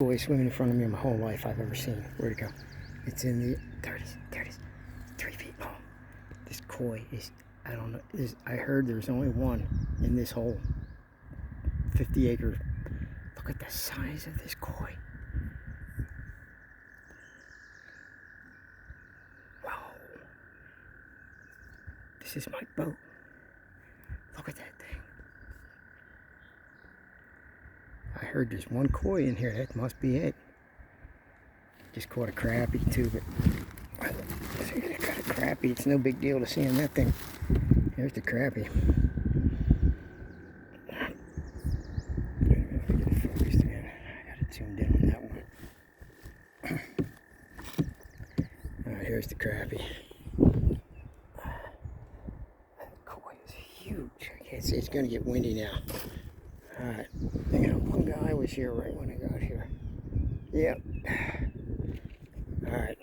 Boy swimming in front of me in my whole life I've ever seen. Where'd it go? It's in the, there it is, 3 feet long. This koi is, I don't know, I heard there's only one in this whole 50 acres. Look at the size of this koi. Wow. This is my boat. Look at that thing. I heard there's one koi in here. That must be it. Just caught a crappie too, but I got a crappie. It's no big deal to seeing that thing. Here's the crappie. Get it focused again. I got it zoomed in on that one. Alright, here's the crappie. That koi is huge. I can't see. It's going to get windy now. Alright. One guy was here right when I got here. Yep. Alright.